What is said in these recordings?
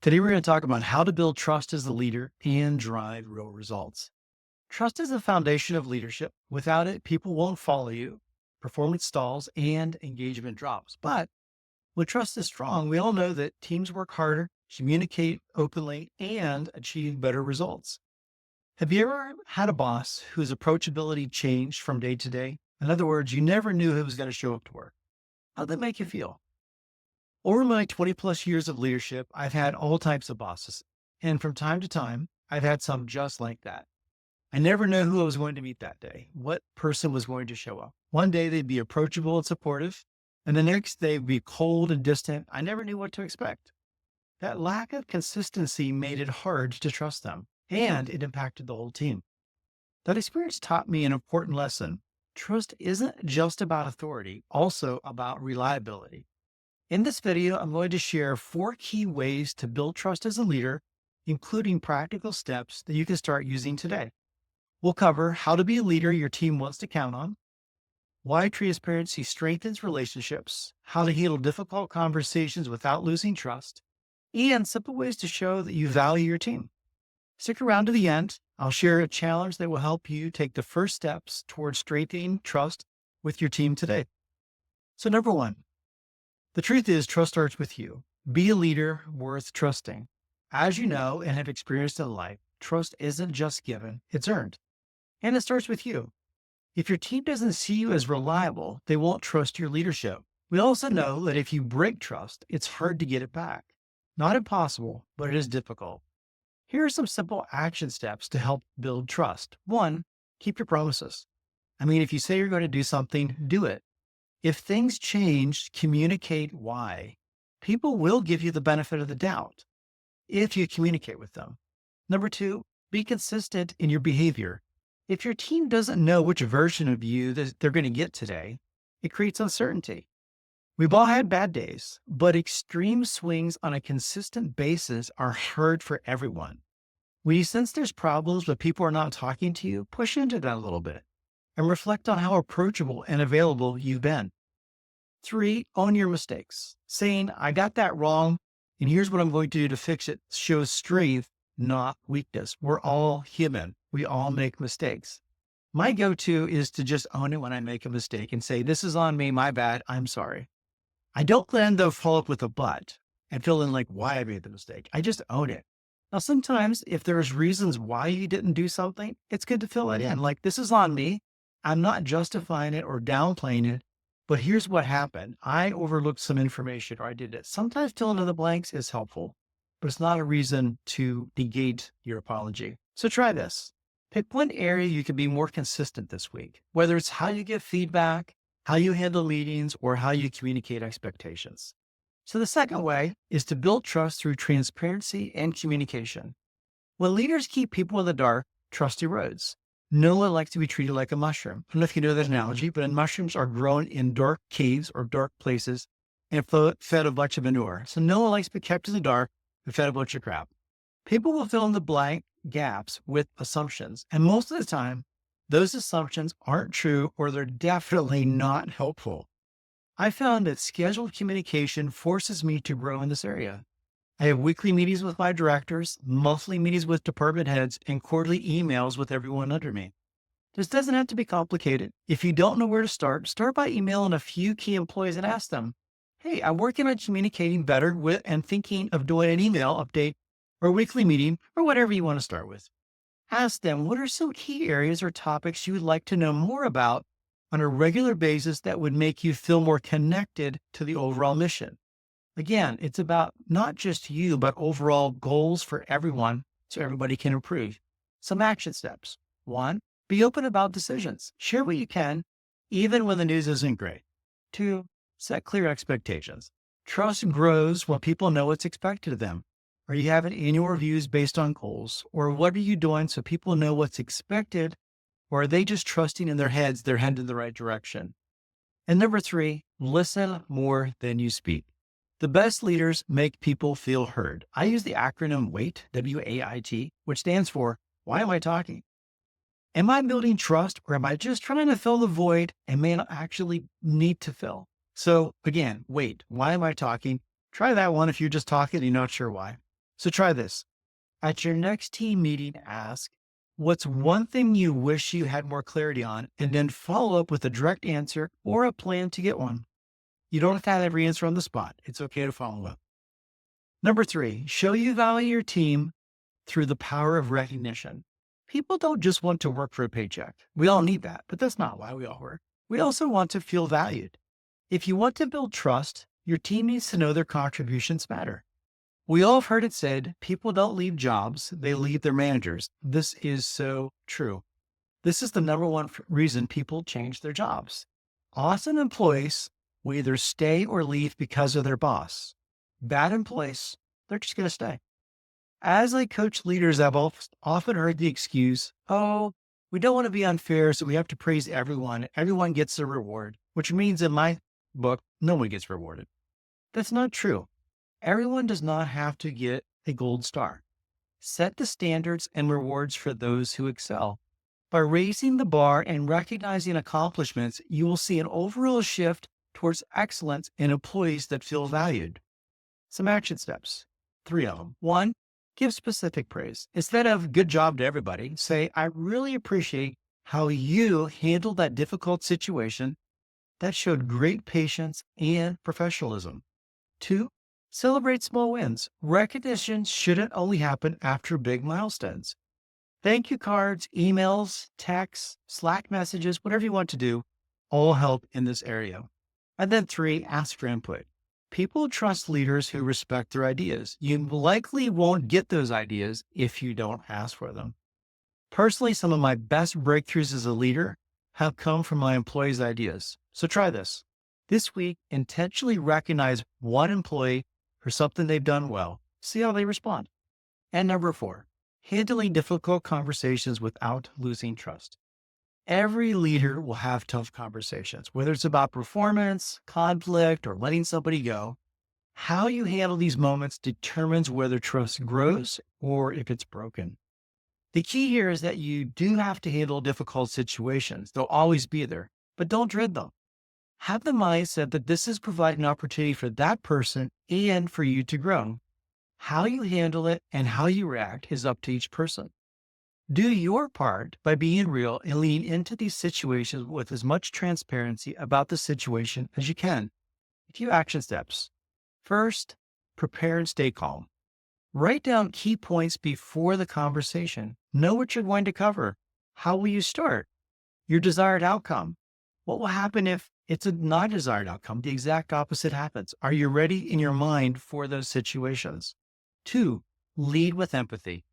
Today, we're going to talk about how to build trust as a leader and drive real results. Trust is the foundation of leadership. Without it, people won't follow you, performance stalls, and engagement drops. But when trust is strong, we all know that teams work harder, communicate openly, and achieve better results. Have you ever had a boss whose approachability changed from day to day? In other words, you never knew who was going to show up to work. How'd that make you feel? Over my 20 plus years of leadership, I've had all types of bosses. And from time to time, I've had some just like that. I never knew who I was going to meet that day, what person was going to show up. One day they'd be approachable and supportive, and the next they'd be cold and distant. I never knew what to expect. That lack of consistency made it hard to trust them, and it impacted the whole team. That experience taught me an important lesson. Trust isn't just about authority, also about reliability. In this video, I'm going to share 4 key ways to build trust as a leader, including practical steps that you can start using today. We'll cover how to be a leader your team wants to count on, why transparency strengthens relationships, how to handle difficult conversations without losing trust, and simple ways to show that you value your team. Stick around to the end. I'll share a challenge that will help you take the first steps towards strengthening trust with your team today. So number 1, the truth is trust starts with you. Be a leader worth trusting. As you know and have experienced in life, trust isn't just given, it's earned. And it starts with you. If your team doesn't see you as reliable, they won't trust your leadership. We also know that if you break trust, it's hard to get it back. Not impossible, but it is difficult. Here are some simple action steps to help build trust. 1, keep your promises. If you say you're going to do something, do it. If things change, communicate why. People will give you the benefit of the doubt if you communicate with them. Number 2, be consistent in your behavior. If your team doesn't know which version of you that they're going to get today, it creates uncertainty. We've all had bad days, but extreme swings on a consistent basis are hard for everyone. When you sense there's problems but people are not talking to you, push into that a little bit and reflect on how approachable and available you've been. 3, own your mistakes. Saying, I got that wrong, and here's what I'm going to do to fix it shows strength, not weakness. We're all human. We all make mistakes. My go-to is to just own it when I make a mistake and say, this is on me, my bad, I'm sorry. I don't then though follow up with a but and fill in like why I made the mistake. I just own it. Now, sometimes if there's reasons why you didn't do something, it's good to fill it in. Like, this is on me. I'm not justifying it or downplaying it, but here's what happened. I overlooked some information or I did it. Sometimes filling in the blanks is helpful, but it's not a reason to negate your apology. So try this. Pick one area you can be more consistent this week, whether it's how you give feedback, how you handle meetings, or how you communicate expectations. So the second way is to build trust through transparency and communication. When leaders keep people in the dark, trust erodes. No one likes to be treated like a mushroom. I don't know if you know that analogy, but mushrooms are grown in dark caves or dark places and fed a bunch of manure. So no one likes to be kept in the dark and fed a bunch of crap. People will fill in the blank gaps with assumptions. And most of the time, those assumptions aren't true or they're definitely not helpful. I found that scheduled communication forces me to grow in this area. I have weekly meetings with my directors, monthly meetings with department heads, and quarterly emails with everyone under me. This doesn't have to be complicated. If you don't know where to start by emailing a few key employees and ask them, hey, I'm working on communicating better with and thinking of doing an email update or a weekly meeting or whatever you want to start with. Ask them, what are some key areas or topics you would like to know more about on a regular basis that would make you feel more connected to the overall mission? Again, it's about not just you, but overall goals for everyone so everybody can improve. Some action steps. 1, be open about decisions. Share what you can, even when the news isn't great. 2, set clear expectations. Trust grows when people know what's expected of them. Are you having annual reviews based on goals? Or what are you doing so people know what's expected? Or are they just trusting in their heads they're headed in the right direction? And number 3, listen more than you speak. The best leaders make people feel heard. I use the acronym WAIT, W-A-I-T, which stands for, why am I talking? Am I building trust or am I just trying to fill the void and may not actually need to fill? So again, wait, why am I talking? Try that one if you're just talking and you're not sure why. So try this. At your next team meeting, ask, what's one thing you wish you had more clarity on? And then follow up with a direct answer or a plan to get one. You don't have to have every answer on the spot. It's okay to follow up. Number three, show you value your team through the power of recognition. People don't just want to work for a paycheck. We all need that, but that's not why we all work. We also want to feel valued. If you want to build trust, your team needs to know their contributions matter. We all have heard it said, people don't leave jobs, they leave their managers. This is so true. This is the number one reason people change their jobs. Awesome employees will either stay or leave because of their boss. Bad employees, they're just going to stay. As I coach leaders, I've often heard the excuse, oh, we don't want to be unfair, so we have to praise everyone. Everyone gets a reward, which means in my book, no one gets rewarded. That's not true. Everyone does not have to get a gold star. Set the standards and rewards for those who excel. By raising the bar and recognizing accomplishments, you will see an overall shift towards excellence in employees that feel valued. Some action steps, 3 of them. 1, give specific praise. Instead of good job to everybody, say, I really appreciate how you handled that difficult situation. That showed great patience and professionalism. 2, celebrate small wins. Recognition shouldn't only happen after big milestones. Thank you cards, emails, texts, Slack messages, whatever you want to do, all help in this area. And then 3, ask for input. People trust leaders who respect their ideas. You likely won't get those ideas if you don't ask for them. Personally, some of my best breakthroughs as a leader have come from my employees' ideas. So try this. This week, intentionally recognize one employee for something they've done well. See how they respond. And number 4, handling difficult conversations without losing trust. Every leader will have tough conversations, whether it's about performance, conflict, or letting somebody go. How you handle these moments determines whether trust grows or if it's broken. The key here is that you do have to handle difficult situations. They'll always be there, but don't dread them. Have the mindset that this is providing an opportunity for that person and for you to grow. How you handle it and how you react is up to each person. Do your part by being real and lean into these situations with as much transparency about the situation as you can. A few action steps. First, prepare and stay calm. Write down key points before the conversation. Know what you're going to cover. How will you start? Your desired outcome. What will happen if it's a not desired outcome? The exact opposite happens. Are you ready in your mind for those situations? 2, lead with empathy.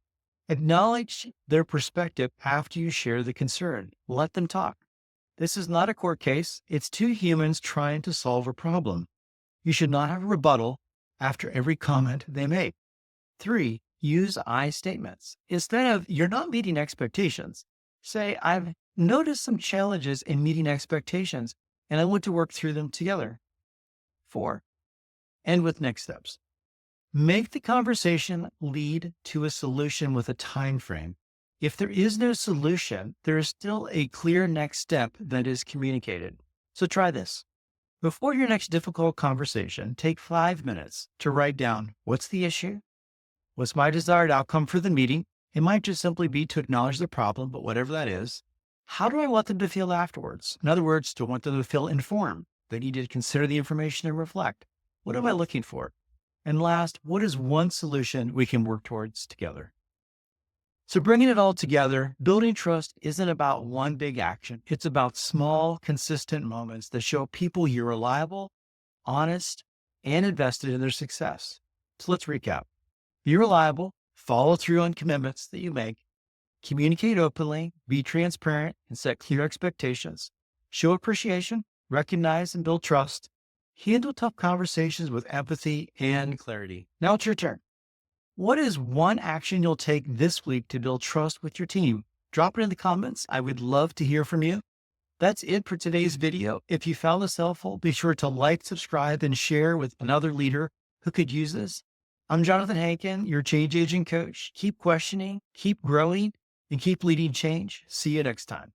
Acknowledge their perspective after you share the concern. Let them talk. This is not a court case. It's 2 humans trying to solve a problem. You should not have a rebuttal after every comment they make. 3, use I statements. Instead of, you're not meeting expectations, say, I've noticed some challenges in meeting expectations, and I want to work through them together. 4, end with next steps. Make the conversation lead to a solution with a time frame. If there is no solution, there is still a clear next step that is communicated. So try this. Before your next difficult conversation, take 5 minutes to write down, what's the issue? What's my desired outcome for the meeting? It might just simply be to acknowledge the problem, but whatever that is, how do I want them to feel afterwards? In other words, do I want them to feel informed? They need to consider the information and reflect. What am I looking for? And last, what is one solution we can work towards together? So bringing it all together, building trust isn't about one big action. It's about small, consistent moments that show people you're reliable, honest, and invested in their success. So let's recap. Be reliable, follow through on commitments that you make, communicate openly, be transparent, and set clear expectations. Show appreciation, recognize and build trust. Handle tough conversations with empathy and clarity. Now it's your turn. What is one action you'll take this week to build trust with your team? Drop it in the comments. I would love to hear from you. That's it for today's video. If you found this helpful, be sure to like, subscribe, and share with another leader who could use this. I'm Jonathan Hankin, your change agent coach. Keep questioning, keep growing, and keep leading change. See you next time.